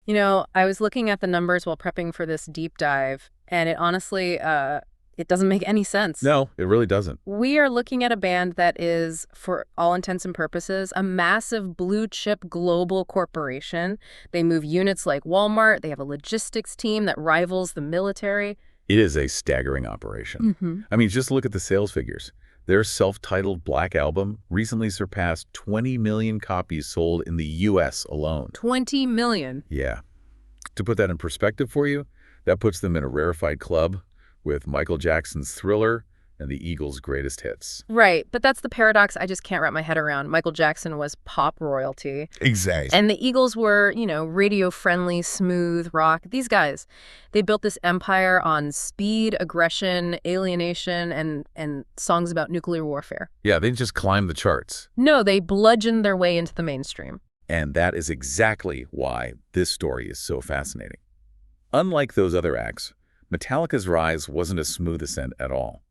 You know, I was looking at the numbers while prepping for this deep dive, and it honestly, it doesn't make any sense. No, it really doesn't. We are looking at a band that is, for all intents and purposes, a massive blue-chip global corporation. They move units like Walmart. They have a logistics team that rivals the military. It is a staggering operation. I mean, just look at the sales figures. Their self-titled Black Album recently surpassed 20 million copies sold in the U.S. alone. 20 million. Yeah. To put that in perspective for you, that puts them in a rarefied club with Michael Jackson's Thriller and the Eagles' greatest hits. Right, but that's the paradox I just can't wrap my head around. Michael Jackson was pop royalty. Exactly. And the Eagles were, you know, radio-friendly, smooth rock. These guys, they built this empire on speed, aggression, alienation, and songs about nuclear warfare. Yeah, they didn't just climb the charts. No, they bludgeoned their way into the mainstream. And that is exactly why this story is so fascinating. Unlike those other acts, Metallica's rise wasn't a smooth ascent at all.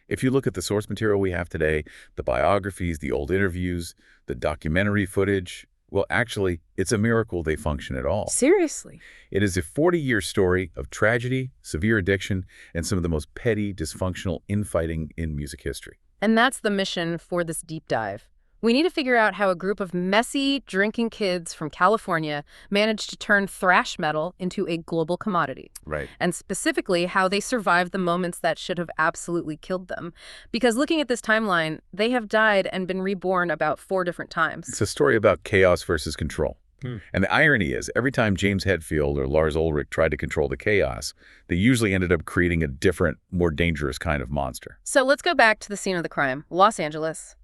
If you look at the source material we have today, the biographies, the old interviews, the documentary footage, well, actually, it's a miracle they function at all. Seriously? It is a 40-year story of tragedy, severe addiction, and some of the most petty, dysfunctional infighting in music history. And that's the mission for this deep dive. We need to figure out how a group of messy, drinking kids from California managed to turn thrash metal into a global commodity. Right. And specifically, how they survived the moments that should have absolutely killed them. Because looking at this timeline, they have died and been reborn about 4 different times. It's a story about chaos versus control. And the irony is, every time James Hetfield or Lars Ulrich tried to control the chaos, they usually ended up creating a different, more dangerous kind of monster. So let's go back to the scene of the crime, Los Angeles.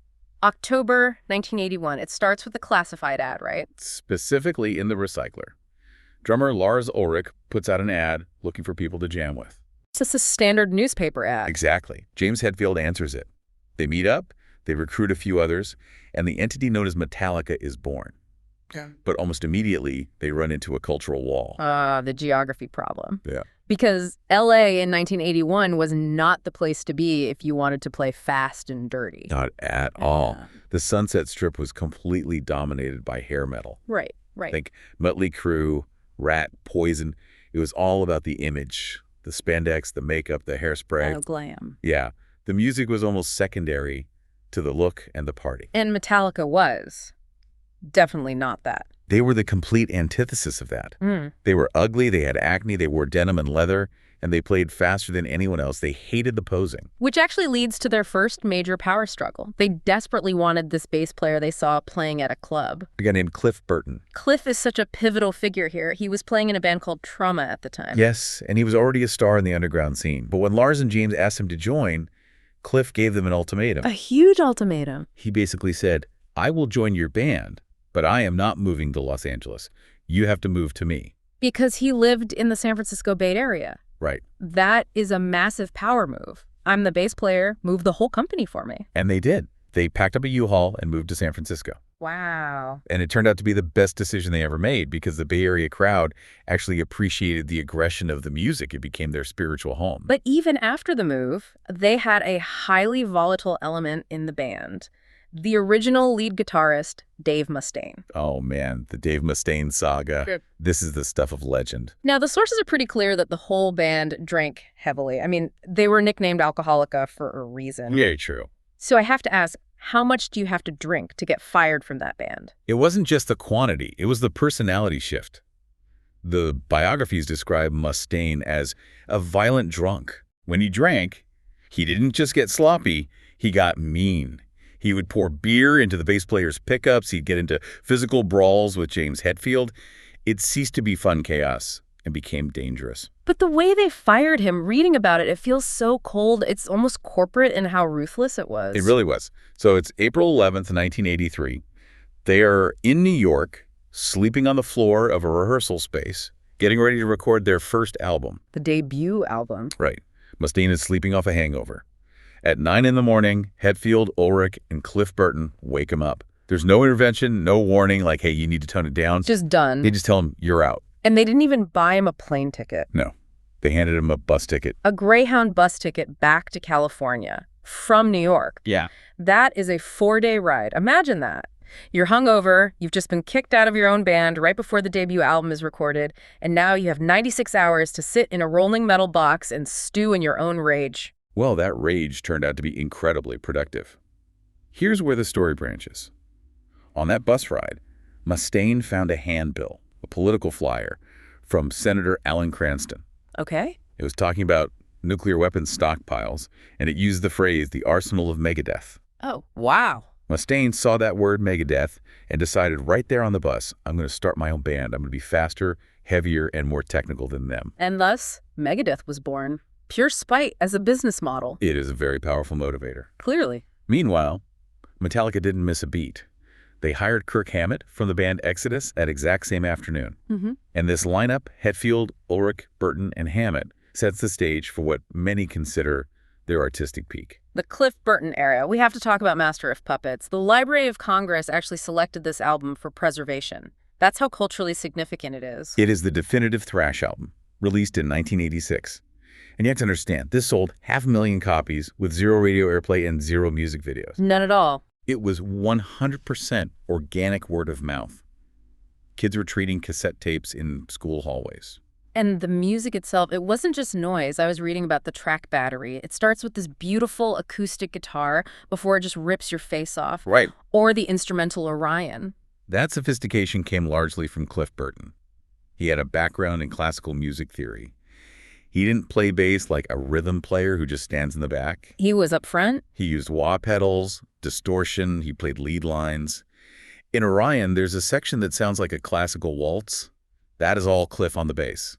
October 1981. It starts with a classified ad, right? Specifically in the recycler. Drummer Lars Ulrich puts out an ad looking for people to jam with. It's just a standard newspaper ad. Exactly. James Hetfield answers it. They meet up, they recruit a few others, and the entity known as Metallica is born. Yeah. But almost immediately, they run into a cultural wall. The geography problem. Yeah. Because L.A. in 1981 was not the place to be if you wanted to play fast and dirty. Not at all. The Sunset Strip was completely dominated by hair metal. Right. Think Mötley Crüe, Rat, Poison. It was all about the image, the spandex, the makeup, the hairspray. Oh, glam. Yeah. The music was almost secondary to the look and the party. And Metallica was definitely not that. They were the complete antithesis of that. They were ugly, they had acne, they wore denim and leather, and they played faster than anyone else. They hated the posing. Which actually leads to their first major power struggle. They desperately wanted this bass player they saw playing at a club. A guy named Cliff Burton. Cliff is such a pivotal figure here. He was playing in a band called Trauma at the time. Yes, and he was already a star in the underground scene. But when Lars and James asked him to join, Cliff gave them an ultimatum. A huge ultimatum. He basically said, I will join your band, but I am not moving to Los Angeles. You have to move to me. Because he lived in the San Francisco Bay Area. Right. That is a massive power move. I'm the bass player, move the whole company for me. And they did. They packed up a U-Haul and moved to San Francisco. Wow. And it turned out to be the best decision they ever made because the Bay Area crowd actually appreciated the aggression of the music. It became their spiritual home. But even after the move, they had a highly volatile element in the band. The original lead guitarist, Dave Mustaine. Oh, man, the Dave Mustaine saga. Sure. This is the stuff of legend. Now, the sources are pretty clear that the whole band drank heavily. I mean, they were nicknamed Alcoholica for a reason. Very true. So I have to ask, how much do you have to drink to get fired from that band? It wasn't just the quantity. It was the personality shift. The biographies describe Mustaine as a violent drunk. When he drank, he didn't just get sloppy, he got mean. He would pour beer into the bass player's pickups. He'd get into physical brawls with James Hetfield. It ceased to be fun chaos and became dangerous. But the way they fired him, reading about it, it feels so cold. It's almost corporate in how ruthless it was. It really was. So it's April 11th, 1983. They are in New York, sleeping on the floor of a rehearsal space, getting ready to record their first album. The debut album. Right. Mustaine is sleeping off a hangover. At 9 in the morning, Hetfield, Ulrich, and Cliff Burton wake him up. There's no intervention, no warning, like, hey, you need to tone it down. Just done. They just tell him, you're out. And they didn't even buy him a plane ticket. No. They handed him a bus ticket. A Greyhound bus ticket back to California from New York. Yeah. That is a 4-day ride. Imagine that. You're hungover, you've just been kicked out of your own band right before the debut album is recorded, and now you have 96 hours to sit in a rolling metal box and stew in your own rage. Well, that rage turned out to be incredibly productive. Here's where the story branches. On that bus ride, Mustaine found a handbill, a political flyer, from Senator Alan Cranston. Okay. It was talking about nuclear weapons stockpiles, and it used the phrase, the arsenal of Megadeth. Oh, wow. Mustaine saw that word, Megadeth, and decided right there on the bus, I'm going to start my own band. I'm going to be faster, heavier, and more technical than them. And thus, Megadeth was born. Pure spite as a business model. It is a very powerful motivator. Clearly. Meanwhile, Metallica didn't miss a beat. They hired Kirk Hammett from the band Exodus that exact same afternoon. And this lineup, Hetfield, Ulrich, Burton, and Hammett, sets the stage for what many consider their artistic peak. The Cliff Burton era. We have to talk about Master of Puppets. The Library of Congress actually selected this album for preservation. That's how culturally significant it is. It is the definitive thrash album, released in 1986. And you have to understand, this sold 500,000 copies with 0 radio airplay and 0 music videos. None at all. It was 100% organic word of mouth. Kids were treating cassette tapes in school hallways. And the music itself, it wasn't just noise. I was reading about the track battery. It starts with this beautiful acoustic guitar before it just rips your face off. Right. Or the instrumental Orion. That sophistication came largely from Cliff Burton. He had a background in classical music theory. He didn't play bass like a rhythm player who just stands in the back. He was up front. He used wah pedals, distortion, he played lead lines. In Orion, there's a section that sounds like a classical waltz. That is all Cliff on the bass.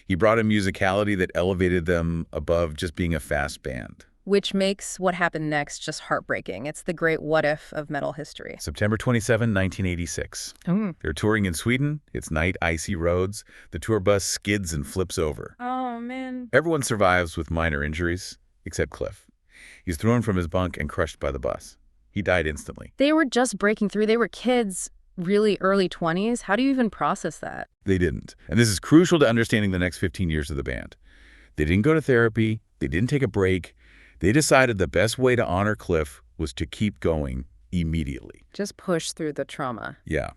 He brought a musicality that elevated them above just being a fast band. Which makes what happened next just heartbreaking. It's the great what if of metal history. September 27, 1986. They're touring in Sweden. It's night, icy roads. The tour bus skids and flips over. Oh, man. Everyone survives with minor injuries, except Cliff. He's thrown from his bunk and crushed by the bus. He died instantly. They were just breaking through. They were kids, really early 20s. How do you even process that? They didn't. And this is crucial to understanding the next 15 years of the band. They didn't go to therapy. They didn't take a break. They decided the best way to honor Cliff was to keep going immediately. Just push through the trauma. Yeah.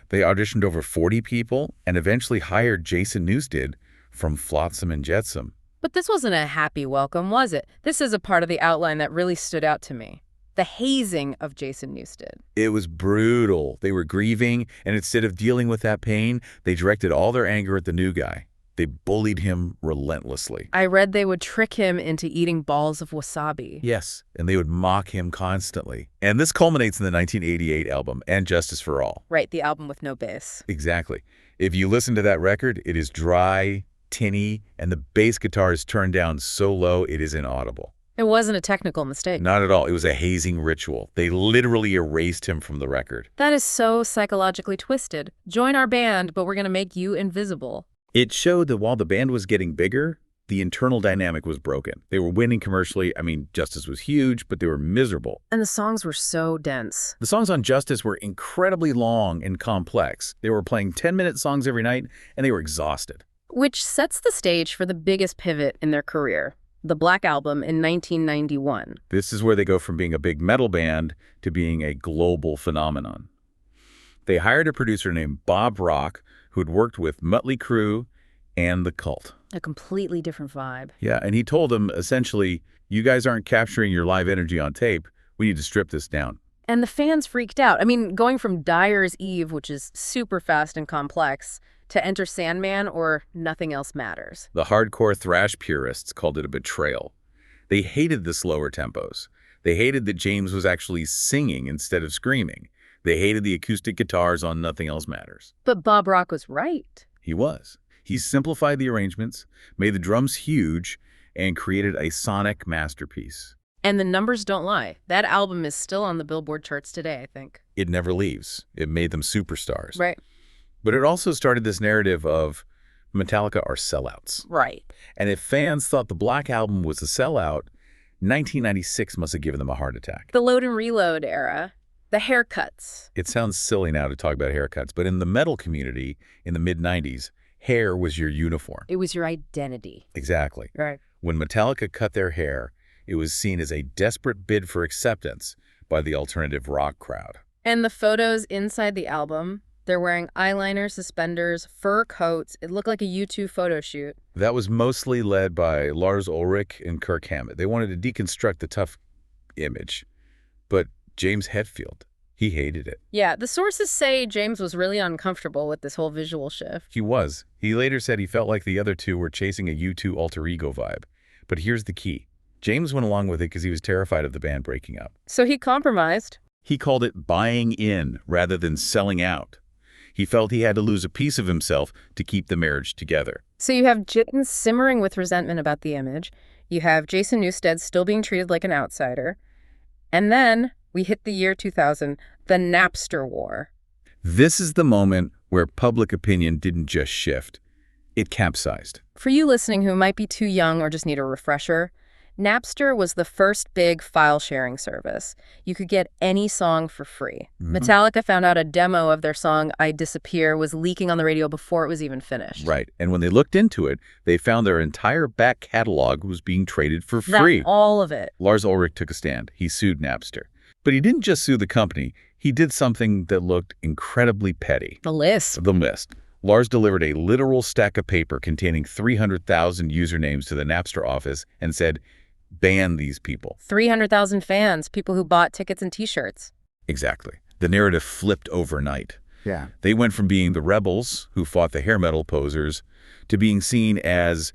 They auditioned over 40 people and eventually hired Jason Newsted from Flotsam and Jetsam. But this wasn't a happy welcome, was it? This is a part of the outline that really stood out to me. The hazing of Jason Newsted. It was brutal. They were grieving, and instead of dealing with that pain, they directed all their anger at the new guy. They bullied him relentlessly. I read they would trick him into eating balls of wasabi. Yes, and they would mock him constantly. And this culminates in the 1988 album, And Justice for All. Right, the album with no bass. Exactly. If you listen to that record, it is dry, tinny, and the bass guitar is turned down so low it is inaudible. It wasn't a technical mistake. Not at all. It was a hazing ritual. They literally erased him from the record. That is so psychologically twisted. Join our band, but we're going to make you invisible. It showed that while the band was getting bigger, the internal dynamic was broken. They were winning commercially. I mean, Justice was huge, but they were miserable. And the songs were so dense. The songs on Justice were incredibly long and complex. They were playing 10-minute songs every night, and they were exhausted. Which sets the stage for the biggest pivot in their career, the Black Album in 1991. This is where they go from being a big metal band to being a global phenomenon. They hired a producer named Bob Rock, who had worked with Mötley Crüe and The Cult. A completely different vibe. Yeah, and he told them, essentially, you guys aren't capturing your live energy on tape. We need to strip this down. And the fans freaked out. I mean, going from Dyer's Eve, which is super fast and complex, to Enter Sandman or Nothing Else Matters. The hardcore thrash purists called it a betrayal. They hated the slower tempos. They hated that James was actually singing instead of screaming. They hated the acoustic guitars on Nothing Else Matters. But Bob Rock was right. He was. He simplified the arrangements, made the drums huge, and created a sonic masterpiece. And the numbers don't lie. That album is still on the Billboard charts today, I think. It never leaves. It made them superstars. Right. But it also started this narrative of Metallica are sellouts. Right. And if fans thought the Black Album was a sellout, 1996 must have given them a heart attack. The load and reload era. The haircuts. It sounds silly now to talk about haircuts, but in the metal community in the mid-90s, hair was your uniform. It was your identity. Exactly. Right. When Metallica cut their hair, it was seen as a desperate bid for acceptance by the alternative rock crowd. And the photos inside the album, they're wearing eyeliner, suspenders, fur coats. It looked like a U2 photo shoot. That was mostly led by Lars Ulrich and Kirk Hammett. They wanted to deconstruct the tough image. But James Hetfield, he hated it. Yeah, the sources say James was really uncomfortable with this whole visual shift. He was. He later said he felt like the other two were chasing a U2 alter ego vibe. But here's the key. James went along with it because he was terrified of the band breaking up. So he compromised. He called it buying in rather than selling out. He felt he had to lose a piece of himself to keep the marriage together. So you have James simmering with resentment about the image. You have Jason Newsted still being treated like an outsider. And then we hit the year 2000, the Napster war. This is the moment where public opinion didn't just shift. It capsized. For you listening who might be too young or just need a refresher, Napster was the first big file-sharing service. You could get any song for free. Metallica found out a demo of their song I Disappear was leaking on the radio before it was even finished. Right. And when they looked into it, they found their entire back catalog was being traded for free. All of it. Lars Ulrich took a stand. He sued Napster. But he didn't just sue the company. He did something that looked incredibly petty. The list. The list. Lars delivered a literal stack of paper containing 300,000 usernames to the Napster office and said, ban these people. 300,000 fans, people who bought tickets and T-shirts. Exactly. The narrative flipped overnight. Yeah. They went from being the rebels who fought the hair metal posers to being seen as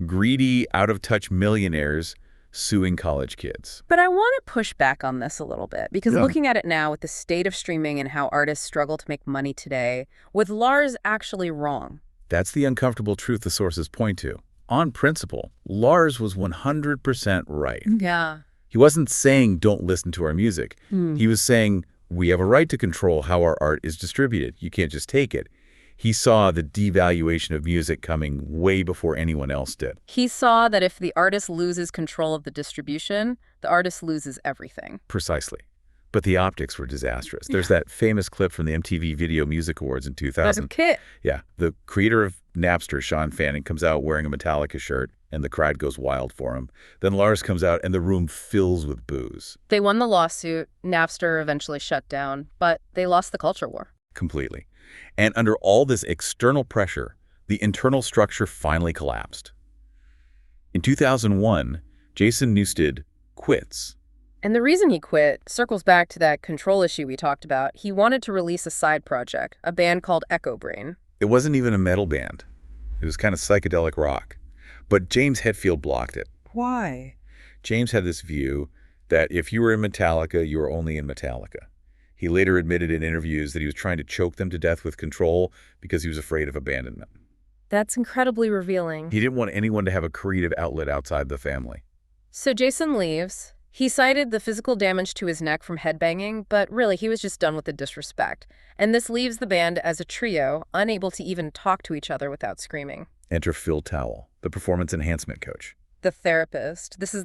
greedy, out-of-touch millionaires suing college kids. But I want to push back on this a little bit, because looking at it now with the state of streaming and how artists struggle to make money today, was Lars actually wrong? That's the uncomfortable truth the sources point to. On principle, Lars was 100% right. Yeah. He wasn't saying don't listen to our music. He was saying we have a right to control how our art is distributed. You can't just take it. He saw the devaluation of music coming way before anyone else did. He saw that if the artist loses control of the distribution, the artist loses everything. Precisely. But the optics were disastrous. There's that famous clip from the MTV Video Music Awards in 2000. Kit. Yeah, the creator of Napster, Sean Fanning, comes out wearing a Metallica shirt, and the crowd goes wild for him. Then Lars comes out, and the room fills with boos. They won the lawsuit. Napster eventually shut down, but they lost the culture war. Completely. And under all this external pressure, the internal structure finally collapsed. In 2001, Jason Newsted quits. And the reason he quit circles back to that control issue we talked about. He wanted to release a side project, a band called Echo Brain. It wasn't even a metal band. It was kind of psychedelic rock. But James Hetfield blocked it. Why? James had this view that if you were in Metallica, you were only in Metallica. He later admitted in interviews that he was trying to choke them to death with control because he was afraid of abandonment. That's incredibly revealing. He didn't want anyone to have a creative outlet outside the family. So Jason leaves. He cited the physical damage to his neck from headbanging, but really he was just done with the disrespect. And this leaves the band as a trio, unable to even talk to each other without screaming. Enter Phil Towell, the performance enhancement coach. The therapist. This is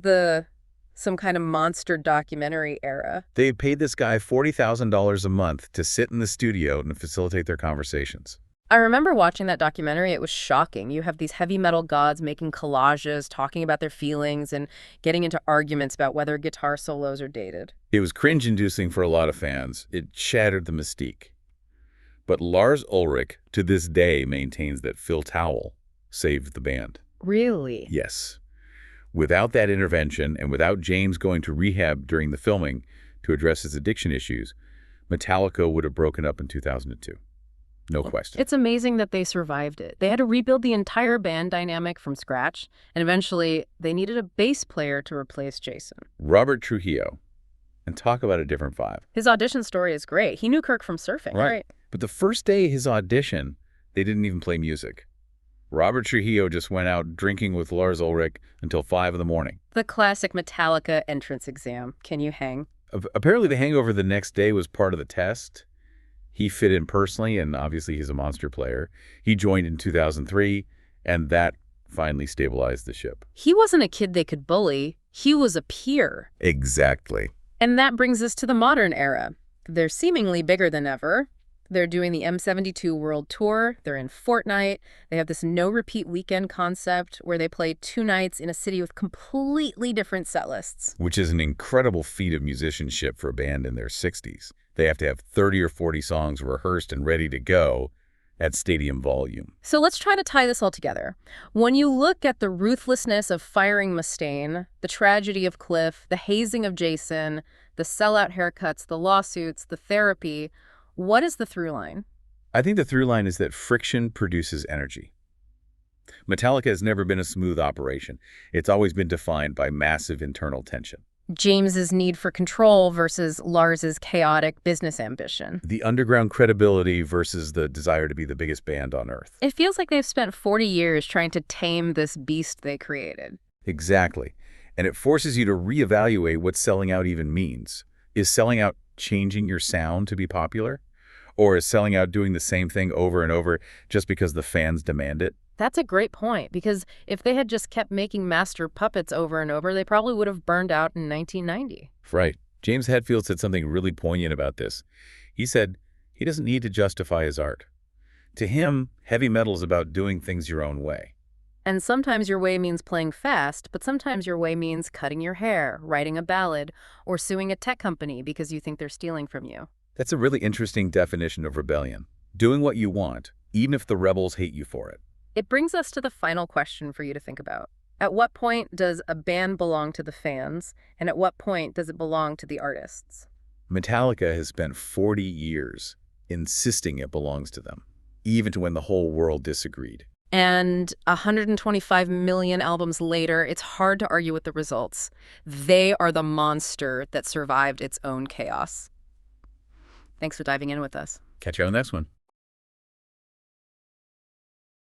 some kind of monster documentary era. They paid this guy $40,000 a month to sit in the studio and facilitate their conversations. I remember watching that documentary. It was shocking. You have these heavy metal gods making collages, talking about their feelings, and getting into arguments about whether guitar solos are dated. It was cringe-inducing for a lot of fans. It shattered the mystique. But Lars Ulrich, to this day, maintains that Phil Towell saved the band. Really? Yes. Without that intervention, and without James going to rehab during the filming to address his addiction issues, Metallica would have broken up in 2002. No question. It's amazing that they survived it. They had to rebuild the entire band dynamic from scratch, and eventually they needed a bass player to replace Jason. Robert Trujillo. And talk about a different vibe. His audition story is great. He knew Kirk from surfing, right? But the first day of his audition, they didn't even play music. Robert Trujillo just went out drinking with Lars Ulrich until 5 in the morning. The classic Metallica entrance exam. Can you hang? Apparently the hangover the next day was part of the test. He fit in personally, and obviously he's a monster player. He joined in 2003, and that finally stabilized the ship. He wasn't a kid they could bully. He was a peer. Exactly. And that brings us to the modern era. They're seemingly bigger than ever. They're doing the M72 World Tour. They're in Fortnite. They have this no-repeat weekend concept where they play 2 nights in a city with completely different set lists. Which is an incredible feat of musicianship for a band in their 60s. They have to have 30 or 40 songs rehearsed and ready to go at stadium volume. So let's try to tie this all together. When you look at the ruthlessness of firing Mustaine, the tragedy of Cliff, the hazing of Jason, the sellout haircuts, the lawsuits, the therapy, what is the through line? I think the through line is that friction produces energy. Metallica has never been a smooth operation. It's always been defined by massive internal tension. James's need for control versus Lars's chaotic business ambition. The underground credibility versus the desire to be the biggest band on earth. It feels like they've spent 40 years trying to tame this beast they created. Exactly. And it forces you to reevaluate what selling out even means. Is selling out changing your sound to be popular? Or is selling out doing the same thing over and over just because the fans demand it? That's a great point, because if they had just kept making master puppets over and over, they probably would have burned out in 1990. Right. James Hetfield said something really poignant about this. He said he doesn't need to justify his art. To him, heavy metal is about doing things your own way. And sometimes your way means playing fast, but sometimes your way means cutting your hair, writing a ballad, or suing a tech company because you think they're stealing from you. That's a really interesting definition of rebellion. Doing what you want, even if the rebels hate you for it. It brings us to the final question for you to think about. At what point does a band belong to the fans, and at what point does it belong to the artists? Metallica has spent 40 years insisting it belongs to them, even to when the whole world disagreed. And 125 million albums later, it's hard to argue with the results. They are the monster that survived its own chaos. Thanks for diving in with us. Catch you on the next one.